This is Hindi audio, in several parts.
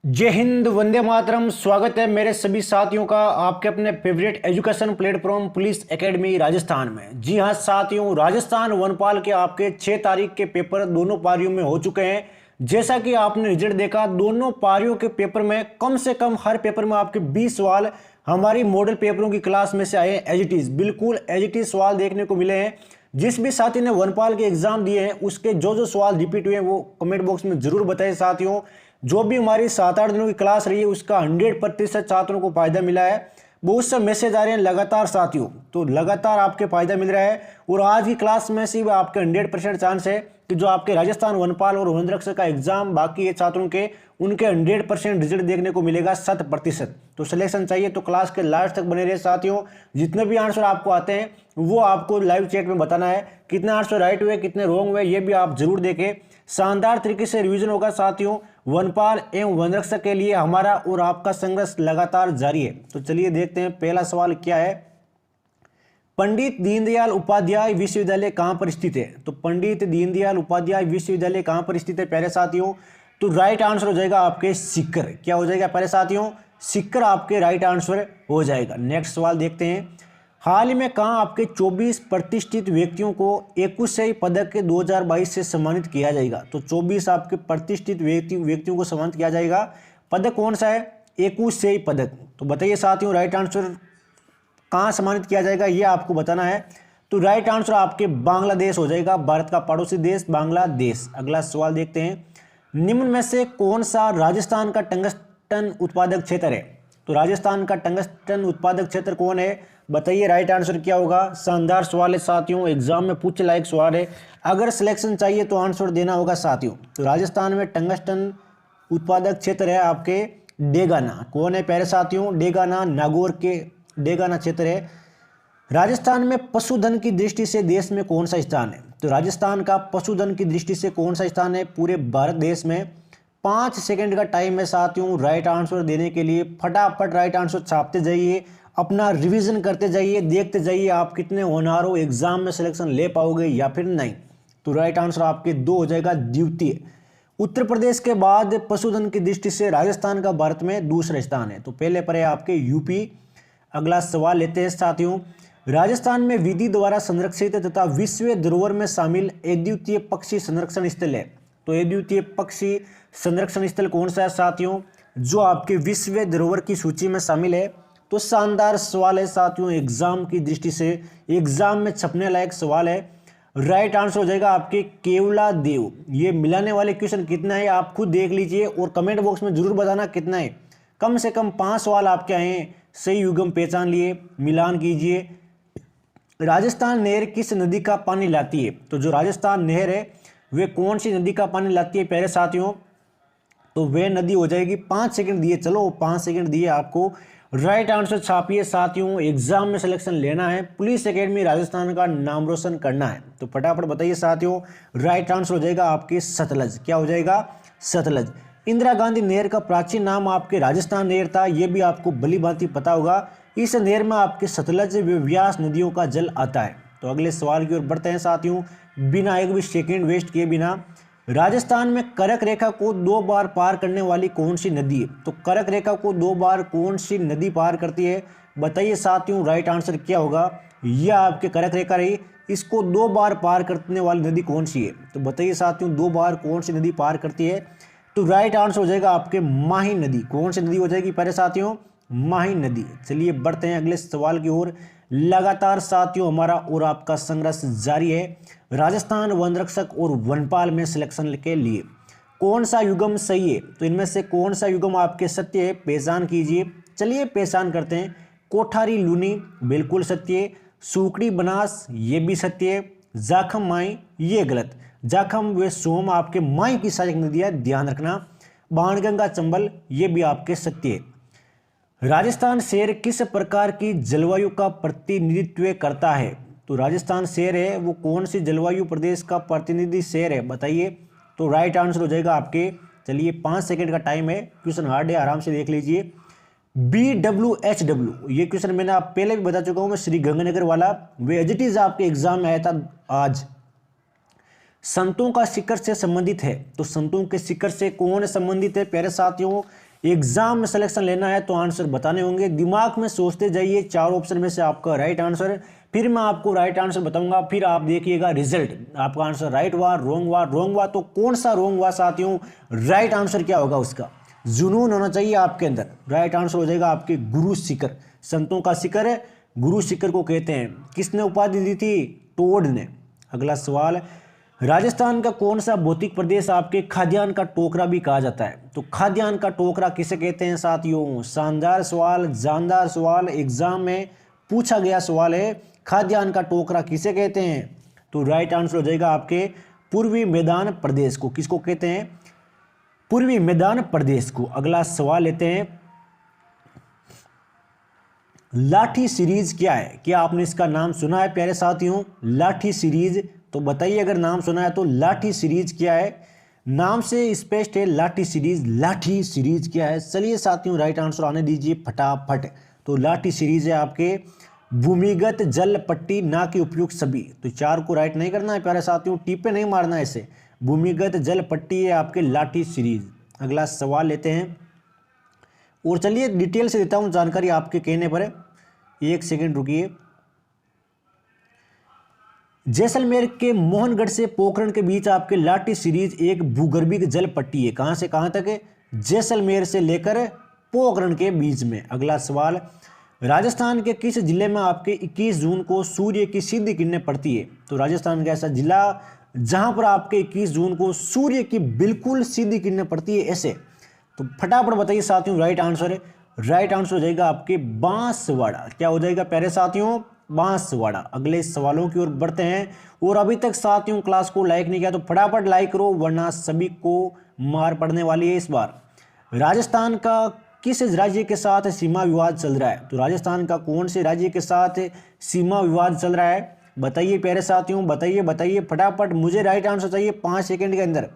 जय हिंद, वंदे मातरम। स्वागत है मेरे सभी साथियों का आपके अपने favourite education platform police academy Rajasthan में। जी हां साथियों, राजस्थान वनपाल के आपके 6 तारीख के पेपर दोनों पारियों में हो चुके हैं। जैसा कि आपने रिजल्ट देखा, दोनों पारियों के पेपर में कम से कम हर पेपर में आपके 20 सवाल हमारी मॉडल पेपरों की क्लास में से आए हैं। एज इट इज, बिल्कुल एज इट इज सवाल देखने को मिले हैं। जिस भी साथी ने वनपाल के एग्जाम दिए हैं उसके जो जो सवाल रिपीट हुए हैं वो कमेंट बॉक्स में जरूर बताएं साथियों। जो भी हमारी 7-8 दिनों की क्लास रही है उसका 100% छात्रों को फायदा मिला है। बहुत से मैसेज आ रहे हैं लगातार साथियों, तो लगातार आपके फायदा मिल रहा है। और आज की क्लास में से आपके 100% चांस है कि जो आपके राजस्थान वनपाल और वनरक्षक का एग्जाम बाकी है छात्रों के, उनके 100% रिजल्ट देखने को मिलेगा 100%। तो सिलेक्शन चाहिए तो क्लास के लास्ट तक बने रहे साथियों। जितने भी आंसर आपको आते हैं वो आपको लाइव चैट में बताना है। कितने आंसर राइट हुए, कितने रॉन्ग हुए, ये भी आप जरूर देखें। शानदार तरीके से रिवीजन होगा साथियों। वनपाल एवं वनरक्षक के लिए हमारा और आपका संघर्ष लगातार जारी है। तो चलिए देखते हैं पहला सवाल क्या है। पंडित दीनदयाल उपाध्याय विश्वविद्यालय कहां पर स्थित है? तो पंडित दीनदयाल उपाध्याय विश्वविद्यालय कहां पर स्थित है प्यारे साथियों? तो राइट आंसर हो जाएगा आपके सीकर। क्या हो जाएगा प्यारे साथियों? सीकर आपके राइट आंसर हो जाएगा। नेक्स्ट सवाल देखते हैं। हाल ही में कहां आपके 24 प्रतिष्ठित व्यक्तियों को एकुशेई पदक के 2022 से सम्मानित किया जाएगा? तो 24 आपके प्रतिष्ठित व्यक्तियों को सम्मानित किया जाएगा। पदक कौन सा है? एकुशेई पदक। तो बताइए साथियों, राइट आंसर कहां सम्मानित किया जाएगा ये आपको बताना है। तो राइट आंसर आपके बांग्लादेश हो जाएगा, भारत का पड़ोसी देश बांग्लादेश। अगला सवाल देखते हैं। निम्न में से कौन सा राजस्थान का टंगस्टन उत्पादक क्षेत्र है? तो राजस्थान का टंगस्टन उत्पादक क्षेत्र कौन है? बताइए राइट आंसर क्या होगा। शानदार सवाल है साथियों, एग्जाम में पूछे लायक सवाल है। अगर सिलेक्शन चाहिए तो आंसर देना होगा साथियों। तो राजस्थान में टंगस्टन उत्पादक क्षेत्र है आपके डेगाना। कौन है प्यारे साथियों? डेगाना, नागौर के डेगाना क्षेत्र है। राजस्थान में पशुधन की दृष्टि से देश में कौन सा स्थान है? तो राजस्थान का पशुधन की दृष्टि से कौन सा स्थान है पूरे भारत देश में? 5 सेकंड का टाइम है साथियों राइट आंसर देने के लिए। फटाफट राइट आंसर छापते जाइए, अपना रिवीजन करते जाइए, देखते जाइए आप कितने होनहार हो, एग्जाम में सिलेक्शन ले पाओगे या फिर नहीं। तो राइट आंसर आपके 2 हो जाएगा, द्वितीय। उत्तर प्रदेश के बाद पशुधन की दृष्टि से राजस्थान का भारत में दूसरा स्थान है। तो पहले पर है आपके यूपी। अगला सवाल लेते हैं साथियों। राजस्थान में विधि द्वारा संरक्षित तथा विश्व धरोहर में शामिल अद्वितीय पक्षी संरक्षण स्थल है। तो अद्वितीय पक्षी संरक्षण स्थल कौन सा है साथियों जो आपके विश्व धरोहर की सूची में शामिल है? तो शानदार सवाल है साथियों, एग्जाम की दृष्टि से एग्जाम में छपने लायक सवाल है। राइट आंसर हो जाएगा आपके केवला देव। ये मिलाने वाले क्वेश्चन कितना है आप खुद देख लीजिए और कमेंट बॉक्स में जरूर बताना कितना है। कम से कम 5 सवाल आपके आए हैं, सही युग्म पहचान लिए, मिलान कीजिए। राजस्थान नहर किस नदी का पानी लाती है? तो जो राजस्थान नहर है वे कौन सी नदी का पानी लाती है प्यारे साथियों? तो वे नदी हो जाएगी, 5 सेकंड दिए, चलो 5 सेकंड दिए आपको। राइट आंसर छापिए साथियों, एग्जाम में सिलेक्शन लेना है, पुलिस एकेडमी राजस्थान का नाम रोशन करना है। तो फटाफट बताइए साथियों, राइट आंसर हो जाएगा आपके सतलज। क्या हो जाएगा? सतलज। इंदिरा गांधी नहर का प्राचीन नाम आपके राजस्थान नहर था, यह भी आपको भली भांति पता होगा। इस नहर में आपके सतलज व व्यास नदियों का जल आता है। तो अगले सवाल की ओर बढ़ते हैं साथियों, बिना एक भी सेकेंड वेस्ट किए बिना। राजस्थान में करक रेखा को 2 बार पार करने वाली कौन सी नदी है? तो करक रेखा को 2 बार कौन सी नदी पार करती है? बताइए साथियों, राइट आंसर क्या होगा। यह आपके करक रेखा रही, इसको 2 बार पार करने वाली नदी कौन सी है? तो बताइए साथियों, 2 बार कौन सी नदी पार करती है? तो राइट आंसर हो जाएगा आपके माही नदी। कौन सी नदी हो जाएगी प्यारे साथियों? माही नदी। चलिए बढ़ते हैं अगले सवाल की ओर। लगातार साथियों हमारा और आपका संघर्ष जारी है राजस्थान वनरक्षक और वनपाल में सिलेक्शन के लिए। कौन सा युग्म सही है? तो इनमें से कौन सा युग्म आपके सत्य है, पहचान कीजिए। चलिए पहचान करते हैं। कोठारी लूनी बिल्कुल सत्य है। सूकड़ी बनास ये भी सत्य है। जाखम माई ये गलत। जाखम व सोम आपके माई की सहायक नदी है, ध्यान रखना। बाणगंगा चंबल ये भी आपके सत्य है। राजस्थान शहर किस प्रकार की जलवायु का प्रतिनिधित्व करता है? तो राजस्थान शहर है वो कौन सी जलवायु प्रदेश का प्रतिनिधि शहर है? बताइए। तो राइट आंसर हो जाएगा आपके, चलिए 5 सेकंड का टाइम है, क्वेश्चन हार्ड है, आराम से देख लीजिए। BWHW ये क्वेश्चन मैंने आप पहले भी बता चुका हूं मैं, श्री गंगानगर वाला, वे एज इट इज आपके एग्जाम में आया था आज। संतों का शिखर से संबंधित है। तो संतों के शिखर से कौन संबंधित है प्यारे साथियों? एग्जाम में सिलेक्शन लेना है तो आंसर बताने होंगे, दिमाग में सोचते जाइए 4 ऑप्शन में से आपका राइट आंसर, फिर मैं आपको राइट आंसर बताऊंगा, फिर आप देखिएगा रिजल्ट, आपका आंसर राइट हुआ, रॉन्ग हुआ तो कौन सा रॉन्ग हुआ साथियों, राइट आंसर क्या होगा उसका, जुनून होना चाहिए आपके अंदर। राइट आंसर हो जाएगा आपके गुरु शिखर, संतों का शिखर है, गुरु शिखर को कहते हैं। किसने उपाधि दी थी, टोड ने। अगला सवाल, राजस्थान का कौन सा भौतिक प्रदेश आपके खाद्यान्न का टोकरा भी कहा जाता है, तो खाद्यान्न का टोकरा किसे कहते हैं साथियों। शानदार सवाल, जानदार सवाल, एग्जाम में पूछा गया सवाल है, खाद्यान्न का टोकरा किसे कहते हैं, तो राइट आंसर हो जाएगा आपके पूर्वी मैदान प्रदेश को। किसको कहते हैं, पूर्वी मैदान प्रदेश को। अगला सवाल लेते हैं, लाठी सीरीज क्या है, क्या आपने इसका नाम सुना है प्यारे साथियों, लाठी सीरीज, तो बताइए अगर नाम सुना है तो लाठी सीरीज क्या है, नाम से स्पष्ट है लाठी सीरीज, लाठी सीरीज क्या है। चलिए साथियों राइट आंसर आने दीजिए फटाफट, तो लाठी सीरीज है आपके भूमिगत जल पट्टी ना के उपयुक्त सभी, तो 4 को राइट नहीं करना है प्यारे साथियों, टीपे नहीं मारना है इसे, भूमिगत जल पट्टी है आपके लाठी सीरीज। अगला सवाल लेते हैं, और चलिए डिटेल से देता हूं जानकारी आपके कहने पर, 1 सेकंड रुकिए। जैसलमेर के मोहनगढ़ से पोखरण के बीच आपके लाठी सीरीज एक भूगर्भिक जल पट्टी है, कहां से कहां तक है, जैसलमेर से लेकर पोखरण के बीच में। अगला सवाल, राजस्थान के किस जिले में आपके 21 जून को सूर्य की सीधी किरणें पड़ती है, तो राजस्थान का ऐसा जिला जहां पर आपके 21 जून को सूर्य की बिल्कुल सीधी किरणें पड़ती है ऐसे, तो फटाफट बताइए साथियों राइट आंसर है, राइट आंसर हो जाएगा आपके बांसवाड़ा। क्या हो जाएगा प्यारे साथियों, बांसवाड़ा। अगले सवालों की ओर बढ़ते हैं, और अभी तक साथियों क्लास को लाइक नहीं किया तो फटाफट लाइक करो वरना सभी को मार पड़ने वाली है इस बार। राजस्थान का किस राज्य के साथ सीमा विवाद चल रहा है, तो राजस्थान का कौन से राज्य के साथ सीमा विवाद चल रहा है, बताइए प्यारे साथियों, बताइए बताइए फटाफट, मुझे राइट आंसर चाहिए 5 सेकंड के अंदर।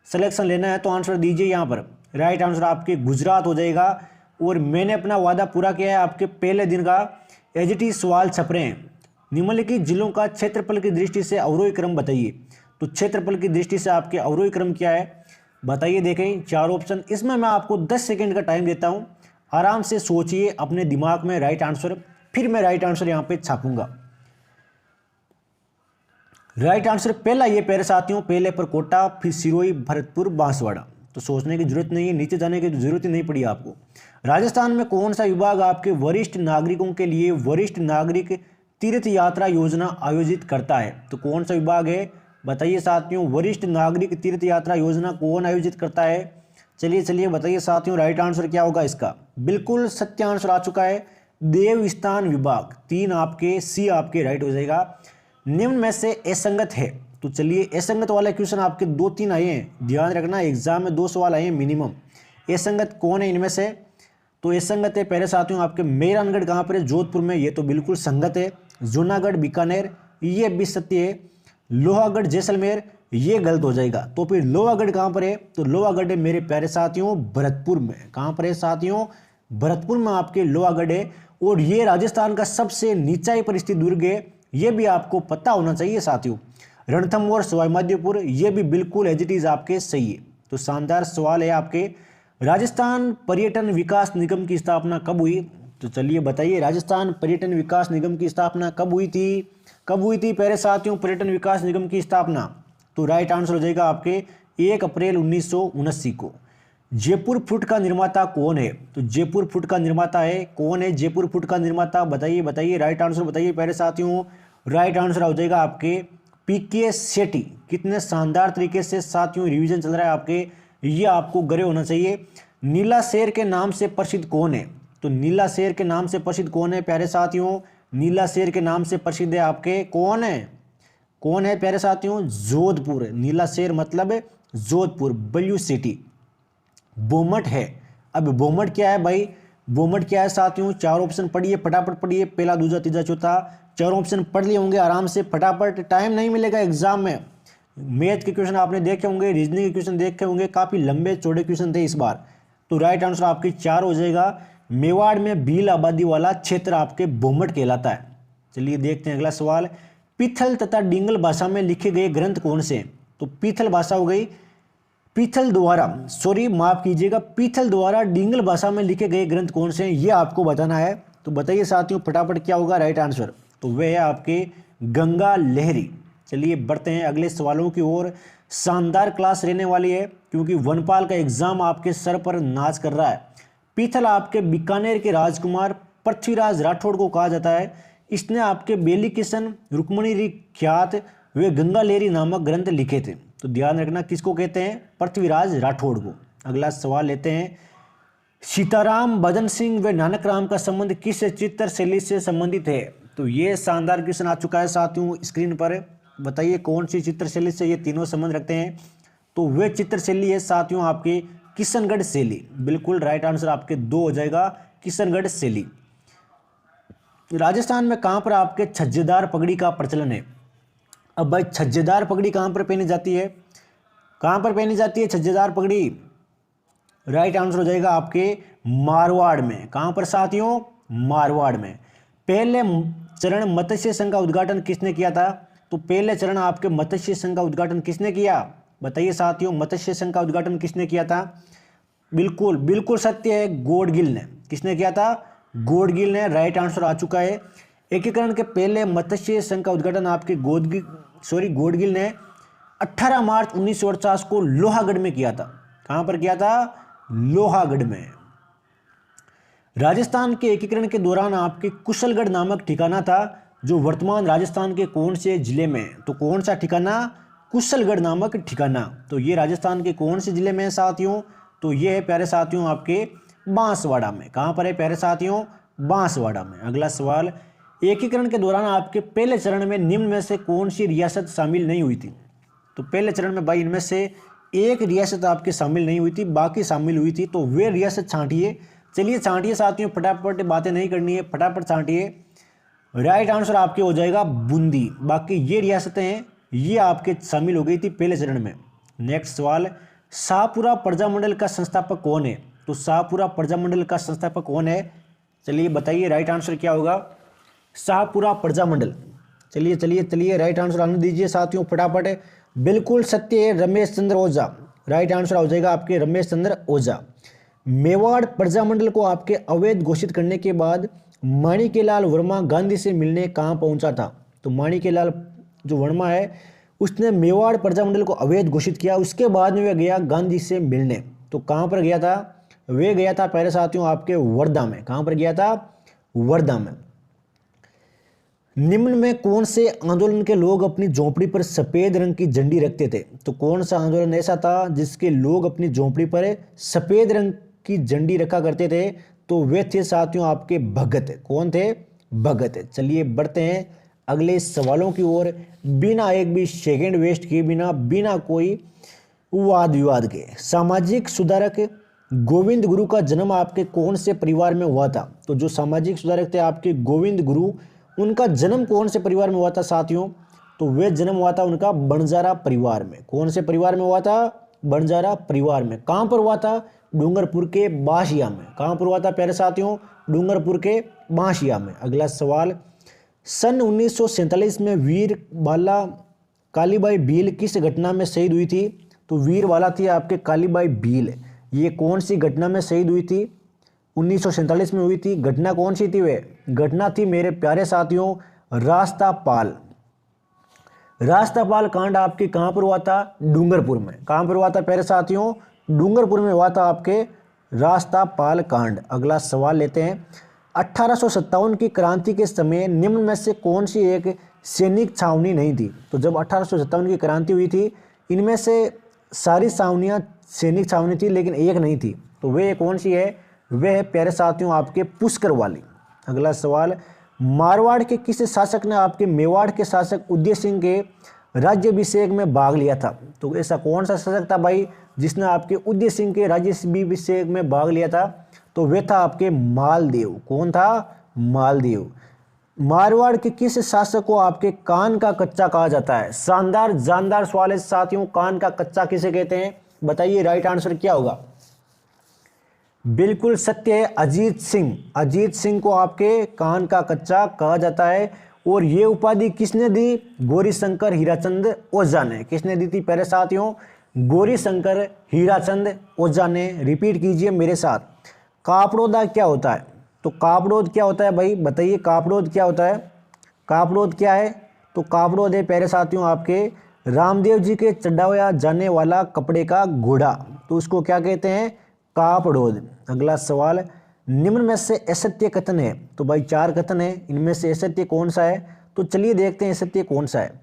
सिलेक्शन लेना है तो आंसर दीजिए यहाँ पर, राइट आंसर आपके गुजरात हो जाएगा। और मैंने अपना वादा पूरा किया है, आपके पहले दिन का एचटी सवाल छप रहे हैं। निम्नलिखित जिलों का क्षेत्रफल की दृष्टि से अवरोही क्रम बताइए, तो क्षेत्रफल की दृष्टि से आपके अवरोही क्रम क्या है बताइए। देखें 4 ऑप्शन, इसमें मैं आपको 10 सेकंड का टाइम देता हूं, आराम से सोचिए अपने दिमाग में राइट आंसर, फिर मैं राइट आंसर यहां पे छापूंगा। राइट आंसर पहला ये प्यारे साथियों, पहले पर कोटा, फिर सिरोही, भरतपुर, बांसवाड़ा, तो सोचने की जरूरत नहीं है, नीचे जाने की जरूरत ही नहीं पड़ी आपको। राजस्थान में कौन सा विभाग आपके वरिष्ठ नागरिकों के लिए वरिष्ठ नागरिक तीर्थ यात्रा योजना आयोजित करता है, तो कौन सा विभाग है बताइए साथियों, वरिष्ठ नागरिक तीर्थ यात्रा योजना कौन आयोजित करता है, चलिए चलिए बताइए साथियों राइट आंसर क्या होगा इसका। बिल्कुल सत्य आंसर आ चुका है, देवस्थान विभाग। 3 आपके, सी आपके राइट हो जाएगा। निम्न में से असंगत है, तो चलिए असंगत वाले क्वेश्चन आपके 2-3 आए हैं, ध्यान रखना एग्जाम में 2 सवाल आए हैं मिनिमम। असंगत कौन है इनमें से, तो असंगत है पहले साथियों आपके मेहरानगढ़, कहाँ पर है, जोधपुर में, ये तो बिल्कुल संगत है। जूनागढ़ बीकानेर, ये भी सत्य है। लोहागढ़ जैसलमेर, ये गलत हो जाएगा। तो फिर लोहागढ़ कहाँ पर है, तो लोहागढ़ है मेरे प्यारे साथियों भरतपुर में। कहाँ पर है साथियों, भरतपुर में आपके लोहागढ़ है। और ये राजस्थान का सबसे नीचाई पर स्थित दुर्ग है, ये भी आपको पता होना चाहिए साथियों। रणथंभौर, सवाई माधोपुर, ये भी बिल्कुल एज इट इज आपके सही है। तो शानदार सवाल है आपके, राजस्थान पर्यटन विकास निगम की स्थापना कब हुई, तो चलिए बताइए राजस्थान पर्यटन विकास निगम की स्थापना कब हुई थी, कब हुई थी प्यारे साथियों पर्यटन विकास निगम की स्थापना, तो राइट आंसर हो जाएगा आपके 1 अप्रैल 1979 को। जयपुर फुट का निर्माता कौन है, तो जयपुर फुट का निर्माता है, कौन है जयपुर फुट का निर्माता बताइए बताइए, राइट आंसर बताइए प्यारे साथियों। राइट आंसर हो जाएगा आपके पीके सेठी। कितने शानदार तरीके से साथियों रिवीजन चल रहा है आपके, ये आपको गरे होना चाहिए। नीला शेर के नाम से प्रसिद्ध कौन है, तो नीला शेर के नाम से प्रसिद्ध कौन है प्यारे साथियों, नीला शेर के नाम से प्रसिद्ध है आपके कौन है, कौन है प्यारे साथियों, जोधपुर। नीला शेर मतलब जोधपुर, बल्यू सिटी। बोमट है, अब बोमट क्या है भाई, बोमट क्या है साथियों, 4 ऑप्शन पढ़िए फटाफट पढ़िए, पहला दूसरा तीसरा चौथा, 4 ऑप्शन पढ़ लिए होंगे आराम से फटाफट, टाइम नहीं मिलेगा एग्जाम में। मैथ के क्वेश्चन आपने देखे होंगे, रीजनिंग के क्वेश्चन देखे होंगे, काफी लंबे चौड़े क्वेश्चन थे इस बार। तो राइट आंसर आपकी 4 हो जाएगा। मेवाड़ में भील आबादी वाला क्षेत्र आपके बोमट कहलाता है। चलिए देखते हैं अगला सवाल, पिथल तथा डिंगल भाषा में लिखे गए ग्रंथ कौन से, तो पिथल भाषा हो गई, पीथल द्वारा, सॉरी माफ कीजिएगा, पीथल द्वारा डिंगल भाषा में लिखे गए ग्रंथ कौन से हैं, ये आपको बताना है। तो बताइए साथियों फटाफट क्या होगा राइट आंसर। तो वह है आपके गंगा लहरी। चलिए बढ़ते हैं अगले सवालों की ओर। शानदार क्लास रहने वाली है क्योंकि वनपाल का एग्जाम आपके सर पर नाच कर रहा है। पीथल आपके बीकानेर के राजकुमार पृथ्वीराज राठौड़ को कहा जाता है। इसने आपके बेली किशन रुक्मणी ख्यात वे गंगा लहरी नामक ग्रंथ लिखे थे। तो ध्यान रखना किसको कहते हैं, पृथ्वीराज राठौड़ को। अगला सवाल लेते हैं, सीताराम भजन सिंह व नानक राम का संबंध किस चित्र शैली से संबंधित है। तो ये शानदार क्वेश्चन आ चुका है साथियों स्क्रीन पर। बताइए कौन सी चित्र शैली से ये तीनों संबंध रखते हैं। तो वे चित्र शैली है साथियों आपके किशनगढ़ शैली। बिल्कुल राइट आंसर आपके 2 हो जाएगा, किशनगढ़ शैली। राजस्थान में कहाँ पर आपके छज्जेदार पगड़ी का प्रचलन है। अब भाई छज्जेदार पगड़ी कहाँ पर पहनी जाती है, कहाँ पर पहनी जाती है छज्जेदार पगड़ी। राइट आंसर हो जाएगा आपके मारवाड़ में। कहाँ पर साथियों, मारवाड़ में। पहले चरण मत्स्य संघ का उद्घाटन किसने किया था। तो पहले चरण आपके मत्स्य संघ का उद्घाटन किसने किया, बताइए साथियों मत्स्य संघ का उद्घाटन किसने किया था। बिल्कुल बिल्कुल सत्य है, गौडगिल ने। किसने किया था, गौडगिल ने। राइट आंसर आ चुका है। एकीकरण के पहले मत्स्य संघ का उद्घाटन आपके गौडगिल ने 18 मार्च 1948 को लोहागढ़ में किया था। कहां पर किया था, लोहागढ़ में। राजस्थान के एकीकरण के दौरान आपके कुशलगढ़ नामक ठिकाना था जो वर्तमान राजस्थान के कौन से जिले में। तो कौन सा ठिकाना, कुशलगढ़ नामक ठिकाना। तो ये राजस्थान के कौन से जिले में है साथियों, तो ये है प्यारे साथियों आपके बांसवाड़ा में। कहां पर है प्यारे साथियों, बांसवाड़ा में। अगला सवाल, एकीकरण के दौरान आपके पहले चरण में निम्न में से कौन सी रियासत शामिल नहीं हुई थी। तो पहले चरण में भाई इनमें से एक रियासत आपके शामिल नहीं हुई थी, बाकी शामिल हुई थी। तो वे रियासत छांटिए। चलिए छांटिए साथियों, फटाफट बातें नहीं करनी है, फटाफट छांटिए। राइट आंसर आपके हो जाएगा बूंदी। बाकी ये रियासतें हैं ये आपके शामिल हो गई थी पहले चरण में। नेक्स्ट सवाल, शाहपुरा प्रजामंडल का संस्थापक कौन है। तो शाहपुरा प्रजामंडल का संस्थापक कौन है, चलिए बताइए राइट आंसर क्या होगा। शाहपुरा प्रजामंडल, चलिए चलिए चलिए राइट आंसर आने दीजिए साथियों फटाफट। बिल्कुल सत्य है, रमेश चंद्र ओझा। राइट आंसर हो जाएगा आपके रमेश चंद्र ओझा। मेवाड़ प्रजामंडल को आपके अवैध घोषित करने के बाद माणिक्यलाल वर्मा गांधी से मिलने कहाँ पहुंचा था। तो माणिक्यलाल जो वर्मा है उसने मेवाड़ प्रजामंडल को अवैध घोषित किया, उसके बाद में वह गया गांधी से मिलने। तो कहाँ पर गया था, वे गया था पहले साथियों आपके वर्धा में। कहाँ पर गया था, वर्धा में। निम्न में कौन से आंदोलन के लोग अपनी झोंपड़ी पर सफेद रंग की झंडी रखते थे। तो कौन सा आंदोलन ऐसा था जिसके लोग अपनी झोंपड़ी पर सफेद रंग की झंडी रखा करते थे। तो वे थे साथियों आपके भगत। कौन थे, भगत। चलिए बढ़ते हैं अगले सवालों की ओर। बिना एक भी सेकेंड वेस्ट किए बिना कोई वाद विवाद के, सामाजिक सुधारक गोविंद गुरु का जन्म आपके कौन से परिवार में हुआ था। तो जो सामाजिक सुधारक थे आपके गोविंद गुरु, उनका जन्म कौन से परिवार में हुआ था साथियों। तो वे जन्म हुआ था उनका बंजारा परिवार में। कौन से परिवार में हुआ था, बंजारा परिवार में। कहां पर हुआ था, डूंगरपुर के बांशिया में। कहां पर हुआ था प्यारे साथियों, डूंगरपुर के बांशिया में। अगला सवाल, सन 1947 में वीर बाला कालीबाई भील किस घटना में शहीद हुई थी। तो वीर वाला थी आपके कालीबाई भील। ये कौन सी घटना में शहीद हुई थी, 1947 में हुई थी। घटना कौन सी थी, वे घटना थी मेरे प्यारे साथियों रास्तापाल। रास्तापाल कांड आपके कहां पर हुआ था, डूंगरपुर में। कहां पर हुआ था प्यारे साथियों, डूंगरपुर में हुआ था आपके रास्तापाल कांड। अगला सवाल लेते हैं, 1857 की क्रांति के समय निम्न में से कौन सी एक सैनिक छावनी नहीं थी। तो जब 1857 की क्रांति हुई थी इनमें से सारी छावनियां सैनिक छावनी थी लेकिन एक नहीं थी। तो वे कौन सी है, वे है प्यारे साथियों आपके पुष्कर वाली। अगला सवाल, मारवाड़ के किस शासक ने आपके मेवाड़ के शासक उदय सिंह के राज्याभिषेक में भाग लिया था। तो ऐसा कौन सा शासक था भाई जिसने आपके उदय सिंह के राज्याभिषेक में भाग लिया था। तो वे था आपके मालदेव। कौन था, मालदेव। मारवाड़ के किस शासक को आपके कान का कच्चा कहा जाता है। शानदार जानदार सवाल है साथियों, कान का कच्चा किसे कहते हैं, बताइए राइट आंसर क्या होगा। बिल्कुल सत्य है, अजीत सिंह। अजीत सिंह को आपके कान का कच्चा कहा जाता है। और ये उपाधि किसने दी, गौरी शंकर हीराचंद ओझा ने। किसने दी थी प्यारे साथियों, गौरी शंकर हीराचंद ओझा ने रिपीट कीजिए मेरे साथ। कापड़ोदा क्या होता है? तो कापड़ोद क्या होता है भाई, बताइए कापड़ोद क्या होता है? कापड़ोद क्या है? तो कापड़ोद है प्यारे साथियों आपके रामदेव जी के चढ़ाया जाने वाला कपड़े का घोड़ा, तो उसको क्या कहते हैं? कापड़ोद। अगला सवाल, निम्न में से असत्य कथन है। तो भाई 4 कथन है, इनमें से असत्य कौन सा है? तो चलिए देखते हैं असत्य कौन सा है।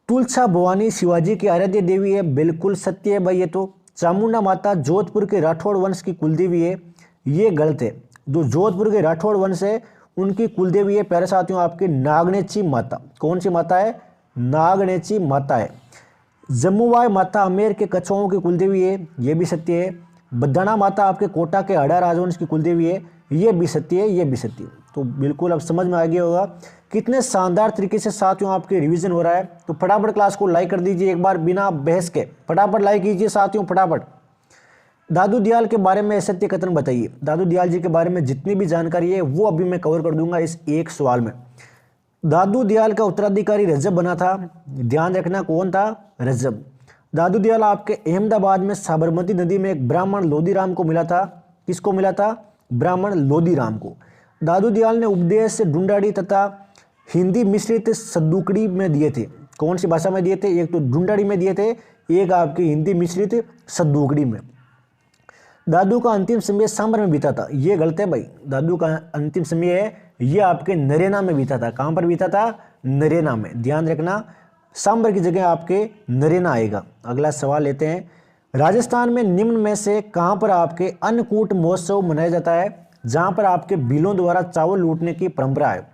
तुलसा भवानी शिवाजी की आराध्य देवी है, बिल्कुल सत्य है भाई ये तो। चामुंडा माता जोधपुर के राठौड़ वंश की कुलदेवी है, ये गलत है। जो जोधपुर के राठौड़ वंश है उनकी कुलदेवी है प्यारे साथियों आपकी नागनेची माता। कौन सी माता है? नागनेची माता है। जम्मुवाई माता अमेर के कछुओं की कुलदेवी है, ये भी सत्य है। बदाना माता आपके कोटा के हड़ा राजवंश की कुलदेवी है, ये भी सत्य है, ये भी सत्य है। तो बिल्कुल अब समझ में आ गया होगा कितने शानदार तरीके से साथियों आपके रिवीजन हो रहा है। तो फटाफट क्लास को लाइक कर दीजिए एक बार बिना बहस के, फटाफट लाइक कीजिए साथियों फटाफट। दादू दयाल के बारे में असत्य कथन बताइए। दादू दयाल जी के बारे में जितनी भी जानकारी है वो अभी मैं कवर कर दूंगा इस एक सवाल में। दादू दयाल का उत्तराधिकारी रजब बना था, ध्यान रखना कौन था? रजब। दादू दयाल आपके अहमदाबाद में साबरमती नदी में एक ब्राह्मण लोधीराम को मिला था। किसको मिला था? ब्राह्मण लोधीराम को। दादू दयाल ने उपदेश ढूंढाड़ी तथा हिंदी मिश्रित सद्दुकड़ी में दिए थे। कौन सी भाषा में दिए थे? एक तो ढूंढाड़ी में दिए थे, एक आपकी हिंदी मिश्रित सद्दुकड़ी में। दादू का अंतिम समय सांबर में बीता था, ये गलत है भाई। दादू का अंतिम समय है ये आपके नरेना में बीता था। कहाँ पर बीता था? नरेना में, ध्यान रखना सांबर की जगह आपके नरेना आएगा। अगला सवाल लेते हैं, राजस्थान में निम्न में से कहाँ पर आपके अन्नकूट महोत्सव मनाया जाता है जहाँ पर आपके भीलों द्वारा चावल लूटने की परंपरा है?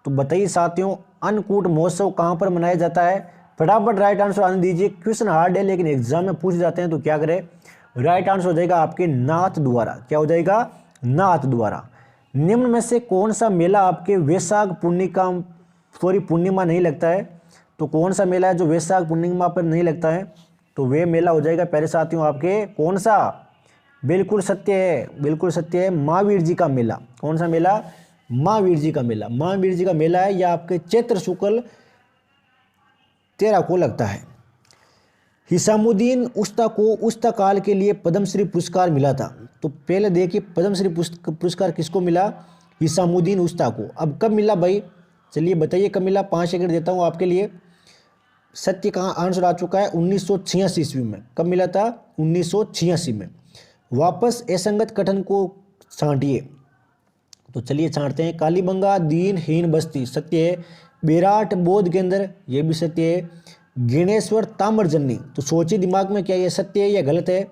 तो बताइए साथियों अन्नकूट महोत्सव कहाँ पर मनाया जाता है? फटाफट राइट आंसर आने दीजिए। क्वेश्चन हार्ड है लेकिन एग्जाम में पूछ जाते हैं तो क्या करें। राइट आंसर हो जाएगा आपके नाथ द्वारा। क्या हो जाएगा? नाथ द्वारा। निम्न में से कौन सा मेला आपके वैशाख पूर्णिमा नहीं लगता है? तो कौन सा मेला है जो वैशाख पूर्णिमा पर नहीं लगता है? तो वे मेला हो जाएगा प्यारे साथियों आपके कौन सा? बिल्कुल सत्य है, बिल्कुल सत्य है, महावीर जी का मेला। कौन सा मेला? महावीर जी का मेला। महावीर जी का मेला है यह आपके चैत्र शुक्ल 13 को लगता है। हिसामुद्दीन उस्ता को उस्ता काल के लिए पद्मश्री पुरस्कार मिला था। तो पहले देखिए पद्मश्री पुरस्कार किसको मिला? हिसामुद्दीन उस्ता को। अब कब मिला भाई? चलिए बताइए कब मिला। 5 सेकंड देता हूँ आपके लिए। सत्य कहाँ आंसर आ चुका है? 1986 ईस्वी में। कब मिला था? 1986 में। वापस असंगत कथन को छांटिए। तो चलिए छांटते हैं। कालीबंगा दीनहीन बस्ती, सत्य है। बेराट बौद्ध केंद्र, ये भी सत्य है। गिणेश्वर ताम्रजन्नी, तो सोचिए दिमाग में क्या ये सत्य है या गलत है?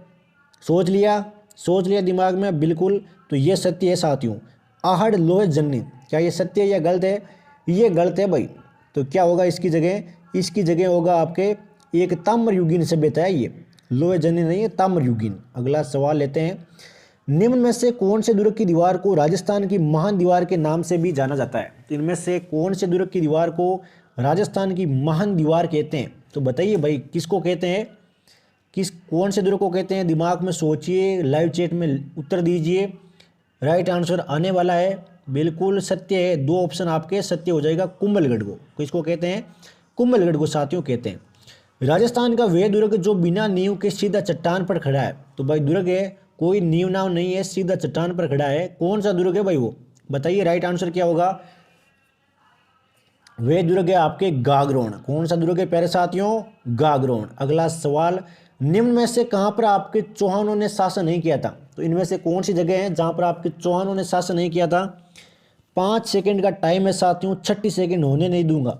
सोच लिया दिमाग में, बिल्कुल। तो ये सत्य है साथियों। आहड़ लोहे जन्नी, क्या ये सत्य है या गलत है? ये गलत है भाई। तो क्या होगा इसकी जगह? इसकी जगह होगा आपके एक ताम्रयुगीन सभ्यता है ये, लोहे जन्नी नहीं है, ताम्रयुगीन। अगला सवाल लेते हैं, निम्न में से कौन से दुर्ग की दीवार को राजस्थान की महान दीवार के नाम से भी जाना जाता है? तो इनमें से कौन से दुर्ग की दीवार को राजस्थान की महान दीवार कहते हैं? तो बताइए भाई किसको कहते हैं? कौन से दुर्ग को कहते हैं? दिमाग में सोचिए, लाइव चैट में उत्तर दीजिए। राइट आंसर आने वाला है, बिल्कुल सत्य है। 2 ऑप्शन आपके सत्य हो जाएगा। कुंभलगढ़ को किसको कहते हैं? कुंभलगढ़ को साथियों कहते हैं। राजस्थान का वह दुर्ग जो बिना नींव के सीधा चट्टान पर खड़ा है। तो भाई दुर्ग है, कोई नींव नाव नहीं है, सीधा चट्टान पर खड़ा है। कौन सा दुर्ग है भाई वो? बताइए राइट आंसर क्या होगा? वे दुर्ग है आपके गागरोन। कौन सा दुर्ग है प्यारे साथियों? गागरोन। अगला सवाल, निम्न में से कहां पर आपके चौहानों ने शासन नहीं किया था? तो इनमें से कौन सी जगह है जहां पर आपके चौहानों ने शासन नहीं किया था? 5 सेकंड का टाइम है साथियों, 36 सेकंड होने नहीं दूंगा।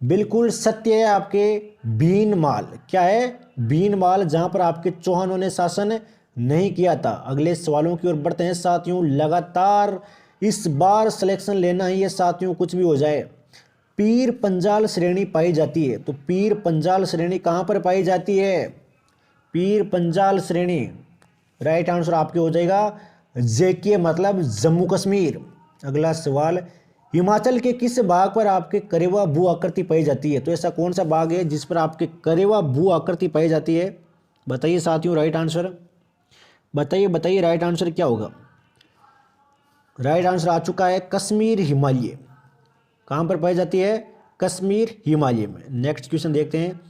बिल्कुल सत्य है आपके भीनमाल। क्या है? भीनमाल, जहां पर आपके चौहानों ने शासन नहीं किया था। अगले सवालों की ओर बढ़ते हैं साथियों। लगातार इस बार सिलेक्शन लेना ही है साथियों, कुछ भी हो जाए। पीर पंजाल श्रेणी पाई जाती है। तो पीर पंजाल श्रेणी कहाँ पर पाई जाती है? पीर पंजाल श्रेणी राइट आंसर आपके हो जाएगा जेके, मतलब जम्मू कश्मीर। अगला सवाल, हिमाचल के किस भाग पर आपके करेवा भू आकृति पाई जाती है? तो ऐसा कौन सा भाग है जिस पर आपके करेवा भू आकृति पाई जाती है? बताइए साथियों राइट आंसर। बताइए राइट आंसर क्या होगा? राइट आंसर आ चुका है कश्मीर हिमालय। कहाँ पर पाई जाती है? कश्मीर हिमालय में। नेक्स्ट क्वेश्चन देखते हैं,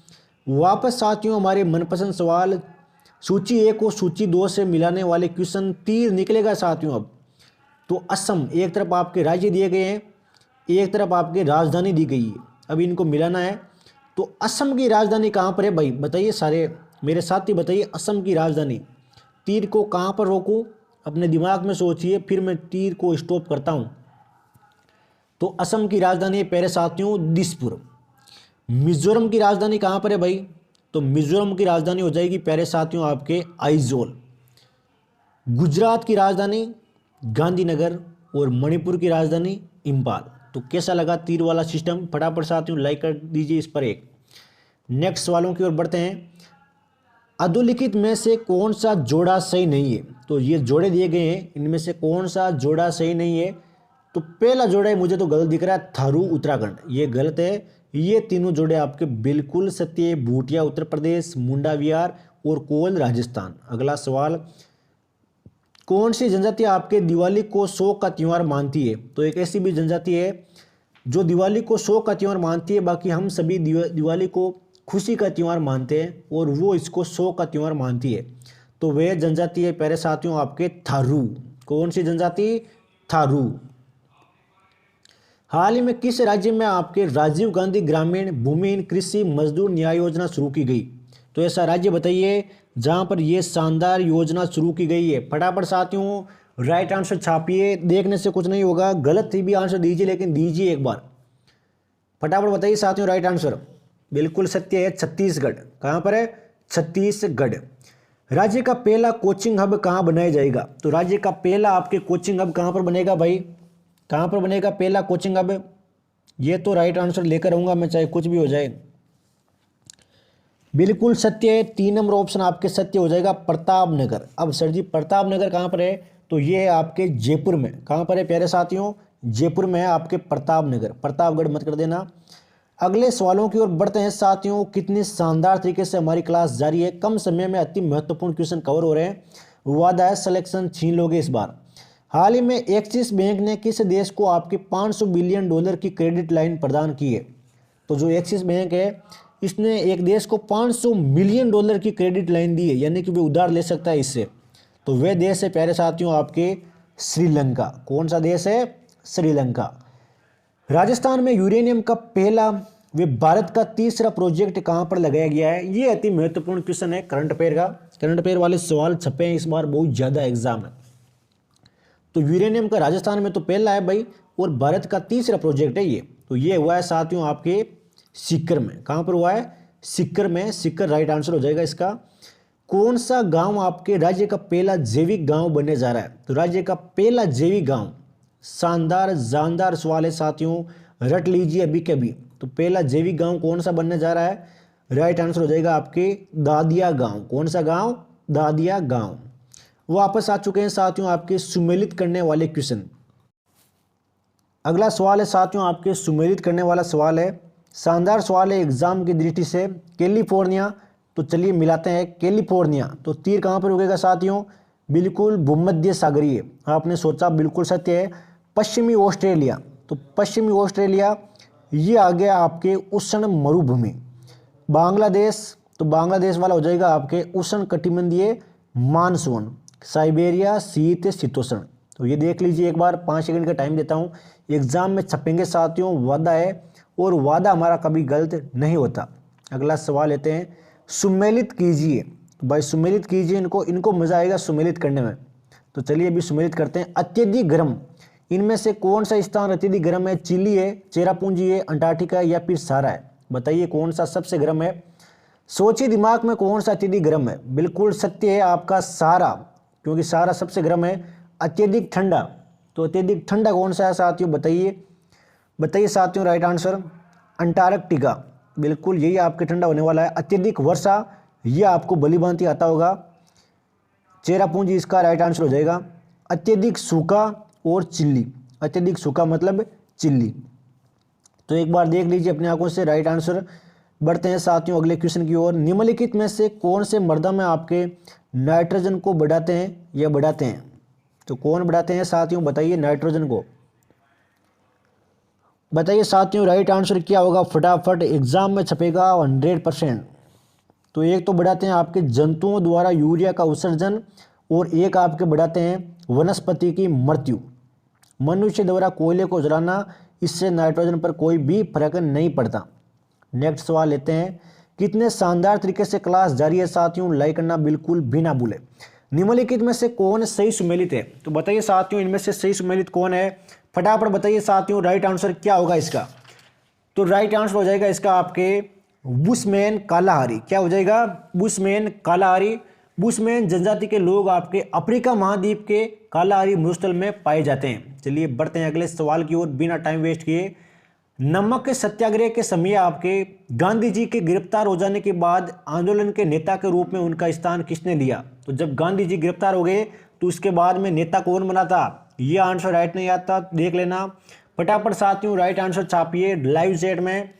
वापस साथियों हमारे मनपसंद सवाल सूची 1 को सूची 2 से मिलाने वाले क्वेश्चन तीर निकलेगा साथियों। अब तो असम, एक तरफ आपके राज्य दिए गए हैं, एक तरफ आपके राजधानी दी गई है, अब इनको मिलाना है। तो असम की राजधानी कहाँ पर है भाई, बताइए सारे मेरे साथी, बताइए असम की राजधानी। तीर को कहाँ पर रोकूं, अपने दिमाग में सोचिए, फिर मैं तीर को स्टॉप करता हूँ। तो असम की राजधानी है प्यारे साथियों दिसपुर। मिजोरम की राजधानी कहाँ पर है भाई, तो मिजोरम की राजधानी हो जाएगी प्यारे साथियों आपके आइजोल। गुजरात की राजधानी गांधीनगर और मणिपुर की राजधानी इम्फाल। तो कैसा लगा तीर वाला सिस्टम, फटाफट साथियों लाइक कर दीजिए इस पर एक। नेक्स्ट सवालों की ओर बढ़ते हैं। अधोलिखित में से कौन सा जोड़ा सही नहीं है, तो ये जोड़े दिए गए हैं, इनमें से कौन सा जोड़ा सही नहीं है। तो पहला जोड़ा है, मुझे तो गलत दिख रहा है, थारू उत्तराखंड, ये गलत है। ये तीनों जोड़े आपके बिल्कुल सत्य है, भूटिया उत्तर प्रदेश, मुंडा विहार और कोल राजस्थान। अगला सवाल, कौन सी जनजाति आपके दिवाली को शोक का त्यौहार मानती है, तो एक ऐसी भी जनजाति है जो दिवाली को शोक का त्यौहार मानती है, बाकी हम सभी दिवाली को खुशी का त्यौहार मानते हैं और वो इसको शोक का त्यौहार मानती है। तो वह जनजाति है प्यारे साथियों आपके थारू। कौन सी जनजाति, थारू। हाल ही में किस राज्य में आपके राजीव गांधी ग्रामीण भूमिहीन कृषि मजदूर न्याय योजना शुरू की गई, तो ऐसा राज्य बताइए जहां पर यह शानदार योजना शुरू की गई है। फटाफट साथियों राइट आंसर छापिए, देखने से कुछ नहीं होगा, गलत भी आंसर दीजिए लेकिन दीजिए एक बार। फटाफट बताइए साथियों राइट आंसर। बिल्कुल सत्य है, छत्तीसगढ़। कहां पर है, छत्तीसगढ़। राज्य का पहला कोचिंग हब कहां बनाया जाएगा, तो राज्य का पहला आपके कोचिंग हब कहां पर बनेगा भाई, कहां पर बनेगा पहला कोचिंग हब। ये तो राइट आंसर लेकर आऊंगा मैं, चाहे कुछ भी हो जाए। बिल्कुल सत्य है, 3 नंबर ऑप्शन आपके सत्य हो जाएगा, प्रतापनगर। अब सर जी प्रतापनगर कहां पर है, तो ये है आपके जयपुर में। कहां पर है प्यारे साथियों, जयपुर में है आपके प्रतापनगर, प्रतापगढ़ मत कर देना। अगले सवालों की ओर बढ़ते हैं साथियों। कितनी शानदार तरीके से हमारी क्लास जारी है, कम समय में अति महत्वपूर्ण क्वेश्चन कवर हो रहे हैं। वादा है सिलेक्शन छीन लोगे इस बार। हाल ही में एक्सिस बैंक ने किस देश को आपके 500 बिलियन डॉलर की क्रेडिट लाइन प्रदान की है, तो जो एक्सिस बैंक है इसने एक देश को 500 मिलियन डॉलर की क्रेडिट लाइन दी है, यानी कि वे उधार ले सकता है इससे। तो वह देश है प्यारे साथियों आपके श्रीलंका। कौन सा देश है, श्रीलंका। राजस्थान में यूरेनियम का पहला व भारत का तीसरा प्रोजेक्ट कहां पर लगाया गया है, ये अति महत्वपूर्ण क्वेश्चन है करंट अफेयर का। करंट अफेयर वाले सवाल छपे हैं इस बार बहुत ज़्यादा एग्जाम है। तो यूरेनियम का राजस्थान में तो पहला है भाई, और भारत का तीसरा प्रोजेक्ट है ये। तो ये हुआ है साथियों आपके सीकर में। कहां पर हुआ है, सीकर में। सीकर राइट आंसर हो जाएगा इसका। कौन सा गांव आपके राज्य का पहला जैविक गांव बनने जा रहा है, तो राज्य का पहला जैविक गांव। शानदार जानदार सवाल है साथियों, रट लीजिए अभी के अभी। तो पहला जैविक गांव कौन सा बनने जा रहा है, राइट आंसर हो जाएगा आपके दादिया गांव। कौन सा गांव, दादिया गांव। वापस आ चुके हैं साथियों आपके सुमेलित करने वाले क्वेश्चन। अगला सवाल है साथियों आपके सुमेलित करने वाला सवाल है, शानदार सवाल है एग्जाम की दृष्टि से। कैलिफोर्निया, तो चलिए मिलाते हैं कैलिफोर्निया। तो तीर कहां पर उगेगा साथियों, बिल्कुल भूमध्य सागरीय। आपने सोचा बिल्कुल सत्य है। पश्चिमी ऑस्ट्रेलिया, तो पश्चिमी ऑस्ट्रेलिया ये आ गया आपके उष्ण मरुभूमि। बांग्लादेश, तो बांग्लादेश वाला हो जाएगा आपके उष्ण कटिबंधीय मानसून। साइबेरिया शीत शीतोष्ण। तो ये देख लीजिए एक बार, 5 सेकंड का टाइम देता हूँ, एग्जाम में छपेंगे साथियों, वादा है और वादा हमारा कभी गलत नहीं होता। अगला सवाल लेते हैं, सुमेलित कीजिए। भाई सुमेलित कीजिए इनको, इनको मजा आएगा सुमेलित करने में। तो चलिए अभी सुमेलित करते हैं। अत्यधिक गर्म, इनमें से कौन सा स्थान अत्यधिक गर्म है, चिली है, चेरापूंजी है, अंटार्कटिका है या फिर सहारा है, बताइए कौन सा सबसे गर्म है। सोचिए दिमाग में कौन सा अत्यधिक गर्म है। बिल्कुल सत्य है आपका सहारा, क्योंकि सहारा सबसे गर्म है। अत्यधिक ठंडा, तो अत्यधिक ठंडा कौन सा है साथियों, बताइए बताइए साथियों राइट आंसर, अंटार्कटिका। बिल्कुल यही आपके ठंडा होने वाला है। अत्यधिक वर्षा, ये आपको भली भांति आता होगा, चेरापूंजी इसका राइट आंसर हो जाएगा। अत्यधिक सूखा और चिल्ली, अत्यधिक सूखा मतलब चिल्ली। तो एक बार देख लीजिए अपनी आंखों से राइट आंसर। बढ़ते हैं साथियों अगले क्वेश्चन की ओर। निम्नलिखित में से कौन से मृदा में आपके नाइट्रोजन को बढ़ाते हैं या बढ़ाते हैं, तो कौन बढ़ाते हैं साथियों, बताइए नाइट्रोजन को, बताइए साथियों राइट आंसर क्या होगा, फटाफट एग्जाम में छपेगा 100%। तो एक तो बढ़ाते हैं आपके जंतुओं द्वारा यूरिया का उत्सर्जन, और एक आपके बढ़ाते हैं वनस्पति की मृत्यु। मनुष्य द्वारा कोयले को जलाना, इससे नाइट्रोजन पर कोई भी फर्क नहीं पड़ता। नेक्स्ट सवाल लेते हैं। कितने शानदार तरीके से क्लास जारी है साथियों, लाइक करना बिल्कुल भी ना भूलें। निम्नलिखित में से कौन सही सुमेलित है? तो बताइए साथियों, इनमें से सही सुमेलित कौन है? फटाफट बताइए साथियों, राइट आंसर क्या होगा इसका? तो राइट आंसर हो जाएगा इसका आपके बुशमैन कालाहारी। क्या हो जाएगा? Bushman Kalahari. बुशमैन जनजाति के लोग आपके अफ्रीका महाद्वीप के कालाहारी मरुस्थल में पाए जाते हैं। चलिए बढ़ते हैं अगले सवाल की ओर बिना टाइम वेस्ट किए। नमक के सत्याग्रह के समय आपके गांधी जी के गिरफ्तार हो जाने के बाद आंदोलन के नेता के रूप में उनका स्थान किसने लिया? तो जब गांधी जी गिरफ्तार हो गए तो उसके बाद में नेता कौन बना था? ये आंसर राइट नहीं आता, देख लेना फटाफट साथियों, राइट आंसर छापिए लाइव चैट में।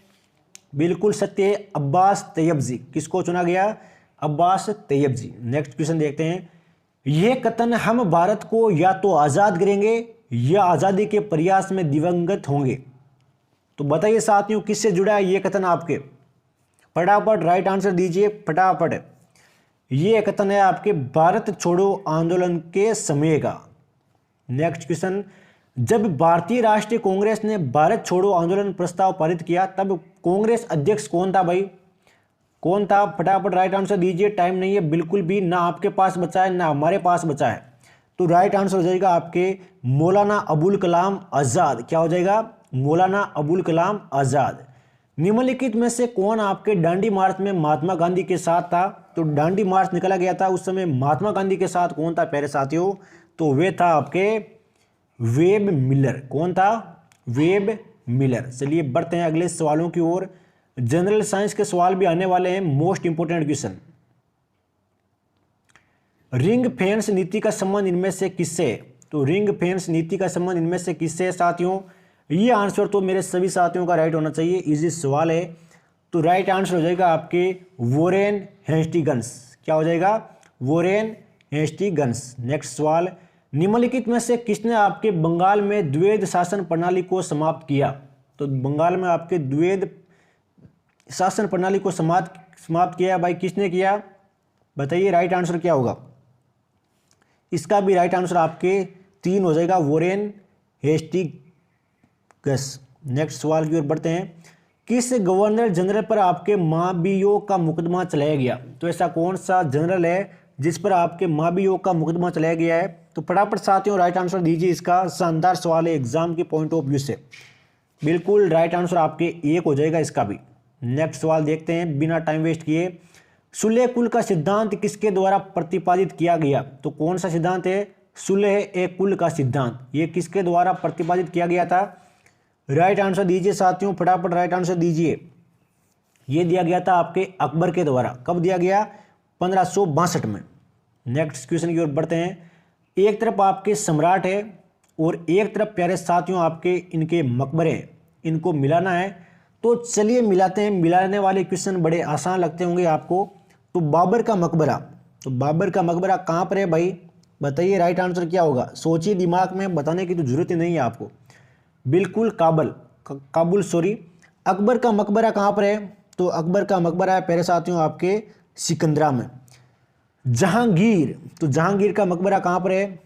बिल्कुल सत्य है, अब्बास तैयब जी। किसको चुना गया? अब्बास तैयब जी। नेक्स्ट क्वेश्चन देखते हैं। यह कथन हम भारत को या तो आज़ाद करेंगे या आज़ादी के प्रयास में दिवंगत होंगे। तो बताइए साथियों, किससे जुड़ा है ये कथन आपके? फटाफट राइट आंसर दीजिए फटाफट। ये कथन है आपके भारत छोड़ो आंदोलन के समय का। Next question. जब भारतीय राष्ट्रीय कांग्रेस ने भारत छोड़ो आंदोलन प्रस्ताव पारित किया तब कांग्रेस अध्यक्ष कौन था भाई? कौन था? फटाफट राइट आंसर दीजिए, टाइम नहीं है बिल्कुल भी, ना आपके पास बचा है ना हमारे पास बचा है। तो राइट आंसर हो जाएगा आपके मौलाना अबुल कलाम आज़ाद। क्या हो जाएगा? मौलाना अबुल कलाम आज़ाद। निम्नलिखित में से कौन आपके दांडी मार्च में महात्मा गांधी के साथ था? तो दांडी मार्च निकाला गया था उस समय महात्मा गांधी के साथ कौन था प्यारे साथियों? तो वे था आपके वेब मिलर। कौन था? Web Miller. चलिए बढ़ते हैं अगले सवालों की ओर। जनरल साइंस के सवाल भी आने वाले हैं, most important question. Ring fence नीति का संबंध इनमें से किससे है? तो रिंग फेंस नीति का संबंध इनमें से किससे है साथियों? ये आंसर तो मेरे सभी साथियों का राइट होना चाहिए, इजी सवाल है। तो राइट आंसर हो जाएगा आपके वोरेन हेस्टिंग्स। क्या हो जाएगा? वोरेन हेस्टिंग्स। नेक्स्ट सवाल। निम्नलिखित में से किसने आपके बंगाल में द्वैध शासन प्रणाली को समाप्त किया? तो बंगाल में आपके द्वैध शासन प्रणाली को समाप्त किया भाई, किसने किया? बताइए राइट आंसर क्या होगा इसका? भी राइट आंसर आपके 3 हो जाएगा, वोरेन हेस्टिंग्स। नेक्स्ट सवाल की ओर बढ़ते हैं। किस गवर्नर जनरल पर आपके महाभियोग का मुकदमा चलाया गया? तो ऐसा कौन सा जनरल है जिस पर आपके महाभियोग का मुकदमा चलाया गया है? तो फटाफट साथियों राइट आंसर दीजिए इसका। शानदार सवाल है एग्जाम के पॉइंट ऑफ व्यू से। बिल्कुल राइट आंसर आपके 1 हो जाएगा इसका भी। नेक्स्ट सवाल देखते हैं बिना टाइम वेस्ट किए। सुलह कुल का सिद्धांत किसके द्वारा प्रतिपादित किया गया? तो कौन सा सिद्धांत है? सुलह ए कुल का सिद्धांत। ये किसके द्वारा प्रतिपादित किया गया था? राइट आंसर दीजिए साथियों, फटाफट राइट आंसर दीजिए। ये दिया गया था आपके अकबर के द्वारा। कब दिया गया? 1562 में। नेक्स्ट क्वेश्चन की ओर बढ़ते हैं। एक तरफ आपके सम्राट है और एक तरफ प्यारे साथियों आपके इनके मकबरे हैं, इनको मिलाना है। तो चलिए मिलाते हैं। मिलाने वाले क्वेश्चन बड़े आसान लगते होंगे आपको। तो बाबर का मकबरा, तो बाबर का मकबरा कहाँ पर है भाई? बताइए राइट आंसर क्या होगा? सोचिए दिमाग में, बताने की तो जरूरत ही नहीं है आपको। बिल्कुल काबुल सॉरी। अकबर का मकबरा कहाँ पर है? तो अकबर का मकबरा है प्यारे साथियों आपके सिकंदरा में। जहांगीर, तो जहांगीर का मकबरा कहाँ पर है?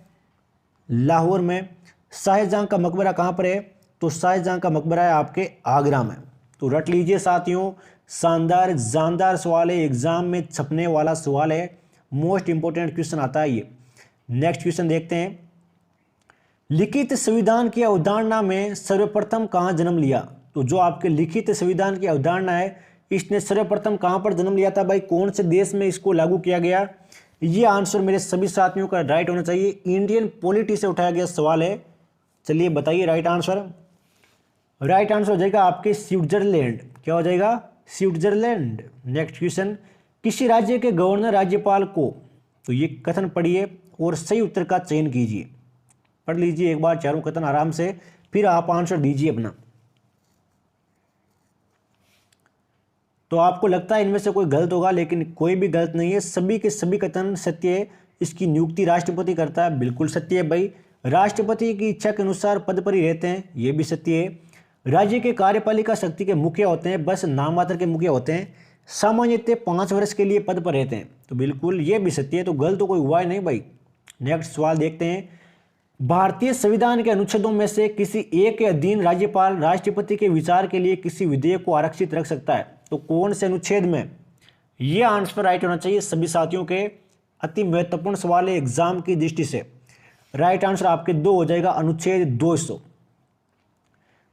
लाहौर में। शाहजहां का मकबरा कहाँ पर है? तो शाहजहां का मकबरा है आपके आगरा में। तो रट लीजिए साथियों, शानदार जानदार सवाल है, एग्जाम में छपने वाला सवाल है, मोस्ट इंपोर्टेंट क्वेश्चन आता है ये। नेक्स्ट क्वेश्चन देखते हैं। लिखित संविधान की अवधारणा में सर्वप्रथम कहाँ जन्म लिया? तो जो आपके लिखित संविधान की अवधारणा है, इसने सर्वप्रथम कहाँ पर जन्म लिया था भाई? कौन से देश में इसको लागू किया गया? ये आंसर मेरे सभी साथियों का राइट होना चाहिए। इंडियन पॉलिटी से उठाया गया सवाल है। चलिए बताइए राइट आंसर। राइट आंसर हो जाएगा आपके स्विट्जरलैंड। क्या हो जाएगा? स्विट्जरलैंड। Next question. किसी राज्य के गवर्नर राज्यपाल को, तो ये कथन पढ़िए और सही उत्तर का चयन कीजिए। पढ़ लीजिए एक बार चारों कथन आराम से, फिर आप आंसर दीजिए अपना। तो आपको लगता है इनमें से कोई गलत होगा, लेकिन कोई भी गलत नहीं है, सभी के सभी कथन सत्य है। इसकी नियुक्ति राष्ट्रपति करता है, बिल्कुल सत्य है भाई। राष्ट्रपति की इच्छा के अनुसार पद पर ही रहते हैं, ये भी सत्य है। राज्य के कार्यपालिका शक्ति के मुखिया होते हैं, बस नाम मात्र के मुखिया होते हैं। सामान्यतः 5 वर्ष के लिए पद पर रहते हैं। तो बिल्कुल ये भी सत्य है, तो गलत तो कोई हुआ ही नहीं भाई। नेक्स्ट सवाल देखते हैं। भारतीय संविधान के अनुच्छेदों में से किसी एक के अधीन राज्यपाल राष्ट्रपति के विचार के लिए किसी विधेयक को आरक्षित रख सकता है। तो कौन से अनुच्छेद में? यह आंसर राइट होना चाहिए सभी साथियों के। अति महत्वपूर्ण सवाल है एग्जाम की दृष्टि से। राइट आंसर आपके 2 हो जाएगा, अनुच्छेद 200।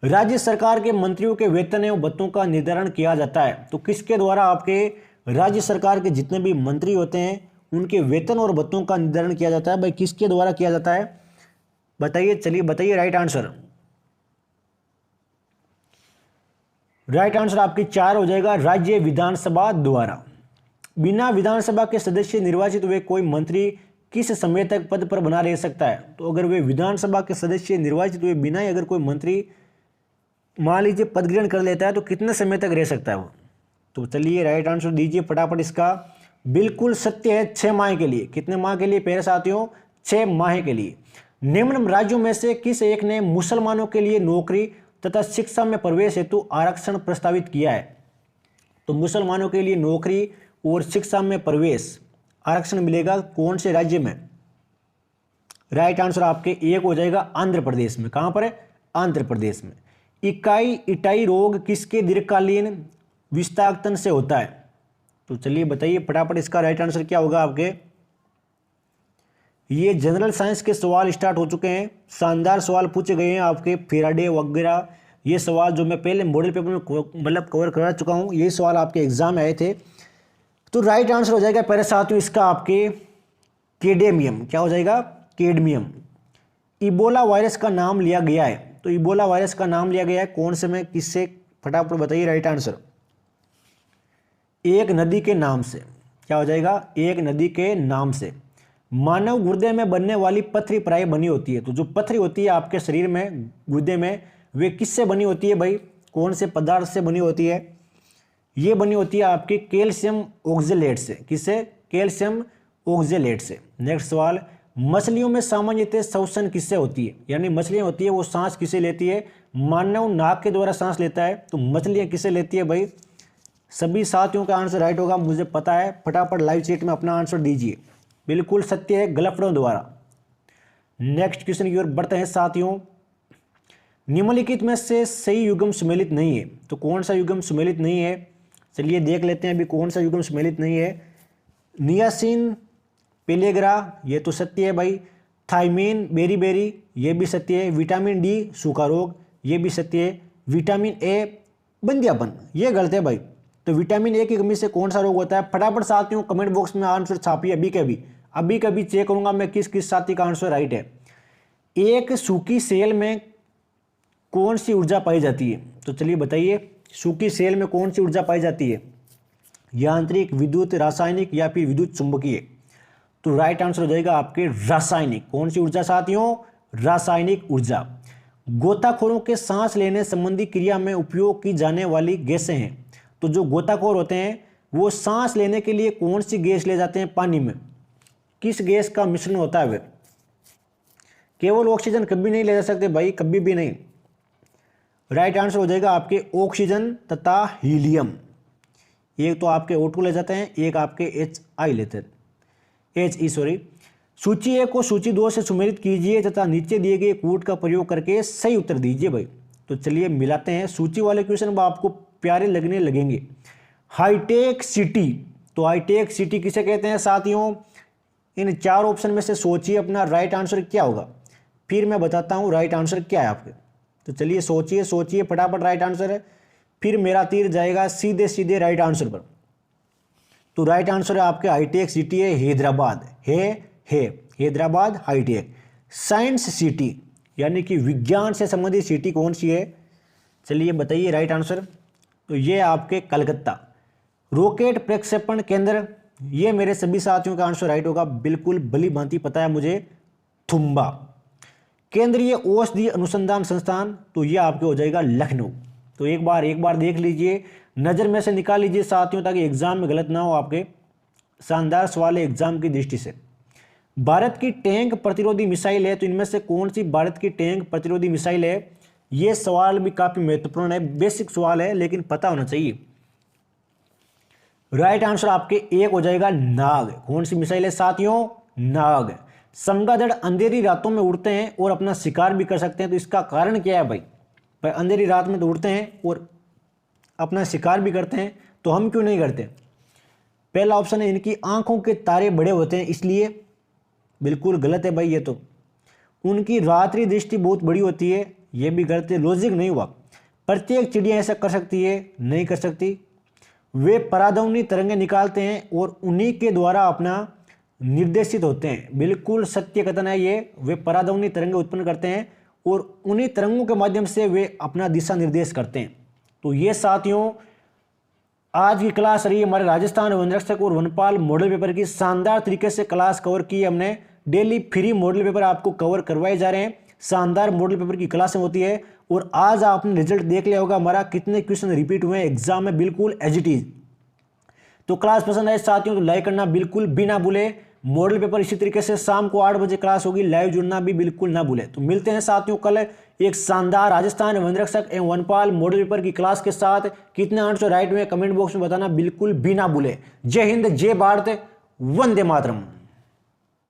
राज्य सरकार के मंत्रियों के वेतन एवं भत्तों का निर्धारण किया जाता है। तो किसके द्वारा? आपके राज्य सरकार के जितने भी मंत्री होते हैं उनके वेतन और भत्तों का निर्धारण किया जाता है। भाई किसके द्वारा किया जाता है बताइए, चलिए बताइए राइट आंसर। राइट आंसर आपकी 4 हो जाएगा, राज्य विधानसभा द्वारा। बिना विधानसभा के सदस्य निर्वाचित हुए कोई मंत्री किस समय तक पद पर बना रह सकता है? तो अगर वे विधानसभा के सदस्य निर्वाचित हुए बिना ही अगर कोई मंत्री मान लीजिए पद ग्रहण कर लेता है तो कितने समय तक रह सकता है वो? तो चलिए राइट आंसर दीजिए फटाफट इसका। बिल्कुल सत्य है, 6 माह के लिए। कितने माह के लिए प्यारे साथियों? 6 माह के लिए। निम्न राज्यों में से किस एक ने मुसलमानों के लिए नौकरी तथा शिक्षा में प्रवेश हेतु आरक्षण प्रस्तावित किया है? तो मुसलमानों के लिए नौकरी और शिक्षा में प्रवेश आरक्षण मिलेगा कौन से राज्य में? राइट आंसर आपके 1 हो जाएगा, आंध्र प्रदेश में। कहां पर है? आंध्र प्रदेश में। इटाई रोग किसके दीर्घकालीन विस्थापन से होता है? तो चलिए बताइए फटाफट इसका राइट आंसर क्या होगा आपके। ये जनरल साइंस के सवाल स्टार्ट हो चुके हैं, शानदार सवाल पूछे गए हैं आपके, फेराडे वगैरह। ये सवाल जो मैं पहले मॉडल पेपर में मतलब कवर करा चुका हूँ, ये सवाल आपके एग्जाम में आए थे। तो राइट आंसर हो जाएगा पहले साथियों इसका आपके कैडमियम। क्या हो जाएगा? कैडमियम। इबोला वायरस का नाम लिया गया है। तो इबोला वायरस का नाम लिया गया है कौन से में, किससे? फटाफट बताइए राइट आंसर। एक नदी के नाम से। क्या हो जाएगा? एक नदी के नाम से। मानव गुर्दे में बनने वाली पथरी प्राय बनी होती है। तो जो पथरी होती है आपके शरीर में गुर्दे में, वे किससे बनी होती है भाई? कौन से पदार्थ से बनी होती है? ये बनी होती है आपके कैल्शियम ऑक्जेलेट से। किससे? कैल्शियम ऑक्जेलेट से। नेक्स्ट सवाल। मछलियों में सामान्यतः श्वसन किससे होती है? यानी मछलियां होती है वो सांस किसे लेती है? मानव नाक के द्वारा सांस लेता है, तो मछलियां किसे लेती है भाई? सभी साथियों का आंसर राइट होगा, मुझे पता है। फटाफट लाइव चैट में अपना आंसर दीजिए। बिल्कुल सत्य है, गलफड़ों द्वारा। नेक्स्ट क्वेश्चन की ओर बढ़ते हैं साथियों। निम्नलिखित में से सही युग्म सम्मिलित नहीं है। तो कौन सा युग्म सम्मिलित नहीं है? चलिए देख लेते हैं अभी कौन सा युग्म सम्मिलित नहीं है। नियासिन पेलेग्रा, ये तो सत्य है भाई। थाइमीन बेरी, ये भी सत्य है। विटामिन डी सूखा रोग, ये भी सत्य है। विटामिन ए बंदियापन, ये गलत है भाई। तो विटामिन ए की कमी से कौन सा रोग होता है? फटाफट साथियों कमेंट बॉक्स में आंसर छापिए अभी के अभी चेक करूंगा मैं किस किस साथी का आंसर राइट है। एक सूखी सेल में कौन सी ऊर्जा पाई जाती है? तो चलिए बताइए, सूखी सेल में कौन सी ऊर्जा पाई जाती है? यांत्रिक, विद्युत, रासायनिक या फिर विद्युत चुंबकीय? तो राइट आंसर हो जाएगा आपके रासायनिक। कौन सी ऊर्जा साथियों? रासायनिक ऊर्जा। गोताखोरों के सांस लेने संबंधी क्रिया में उपयोग की जाने वाली गैसें हैं। तो जो गोताखोर होते हैं वो सांस लेने के लिए कौन सी गैस ले जाते हैं पानी में? किस गैस का मिश्रण होता है वे? केवल ऑक्सीजन कभी नहीं ले जा सकते भाई, कभी भी नहीं। राइट आंसर हो जाएगा आपके ऑक्सीजन तथा हीलियम। एक तो आपके O2 ले जाते हैं, एक आपके HI लेते हैं, HE। सूची 1 को सूची 2 से सुमेलित कीजिए तथा नीचे दिए गए कूट का प्रयोग करके सही उत्तर दीजिए भाई। तो चलिए मिलाते हैं। सूची वाले क्वेश्चन आपको प्यारे लगने लगेंगे। हाईटेक सिटी, तो हाईटेक सिटी किसे कहते हैं साथियों? इन 4 ऑप्शन में से सोचिए अपना राइट आंसर क्या होगा, फिर मैं बताता हूं राइट आंसर क्या है आपके। तो चलिए सोचिए फटाफट राइट आंसर है, फिर मेरा तीर जाएगा सीधे सीधे राइट आंसर पर। तो राइट आंसर है आपके हाईटेक सिटी है Hyderabad. Hyderabad high tech. Science city यानी कि विज्ञान से संबंधित सिटी कौन सी है? चलिए बताइए राइट आंसर। तो ये आपके कलकत्ता। रॉकेट प्रक्षेपण केंद्र, ये मेरे सभी साथियों का आंसर राइट होगा, बिल्कुल भली भांति पता है मुझे, थुम्बा। केंद्रीय औषधि अनुसंधान संस्थान, तो ये आपके हो जाएगा लखनऊ। तो एक बार देख लीजिए, नज़र में से निकाल लीजिए साथियों, ताकि एग्जाम में गलत ना हो आपके। शानदार सवाल है एग्जाम की दृष्टि से। भारत की टैंक प्रतिरोधी मिसाइल है, तो इनमें से कौन सी भारत की टैंक प्रतिरोधी मिसाइल है? ये सवाल भी काफी महत्वपूर्ण है, बेसिक सवाल है लेकिन पता होना चाहिए। राइट आंसर आपके एक हो जाएगा नाग। कौन सी मिसाइल है साथियों? नाग। चमगादड़ अंधेरी रातों में उड़ते हैं और अपना शिकार भी कर सकते हैं, तो इसका कारण क्या है भाई? भाई अंधेरी रात में तो उड़ते हैं और अपना शिकार भी करते हैं, तो हम क्यों नहीं करते? पहला ऑप्शन है इनकी आंखों के तारे बड़े होते हैं इसलिए। बिल्कुल गलत है भाई ये तो। उनकी रात्रि दृष्टि बहुत बड़ी होती है, ये भी गलत है, लॉजिक नहीं हुआ। प्रत्येक चिड़िया ऐसा कर सकती है? नहीं कर सकती। वे पराध्वनि तरंगें निकालते हैं और उन्हीं के द्वारा अपना निर्देशित होते हैं। बिल्कुल सत्य कथन है ये। वे पराध्वनि तरंगें उत्पन्न करते हैं और उन्हीं तरंगों के माध्यम से वे अपना दिशा निर्देश करते हैं। तो ये साथियों आज की क्लास रही हमारे राजस्थान वन रक्षक और वनपाल मॉडल पेपर की। शानदार तरीके से क्लास कवर की हमने। डेली फ्री मॉडल पेपर आपको कवर करवाए जा रहे हैं। शानदार मॉडल पेपर की क्लासें होती है और आज आपने रिजल्ट देख लिया होगा हमारा कितने क्वेश्चन रिपीट हुए हैं एग्जाम में, बिल्कुल एज इट इज। तो क्लास पसंद आए साथियों तो लाइक करना बिल्कुल भी ना भूले। मॉडल पेपर इसी तरीके से शाम को 8 बजे क्लास होगी, लाइव जुड़ना भी बिल्कुल ना भूले। तो मिलते हैं साथियों कल एक शानदार राजस्थान वन रक्षक एवं वनपाल मॉडल पेपर की क्लास के साथ। कितने आंसर राइट हुए कमेंट बॉक्स में बताना बिल्कुल भी ना भूले। जय हिंद, जय भारत, वंदे मातरम।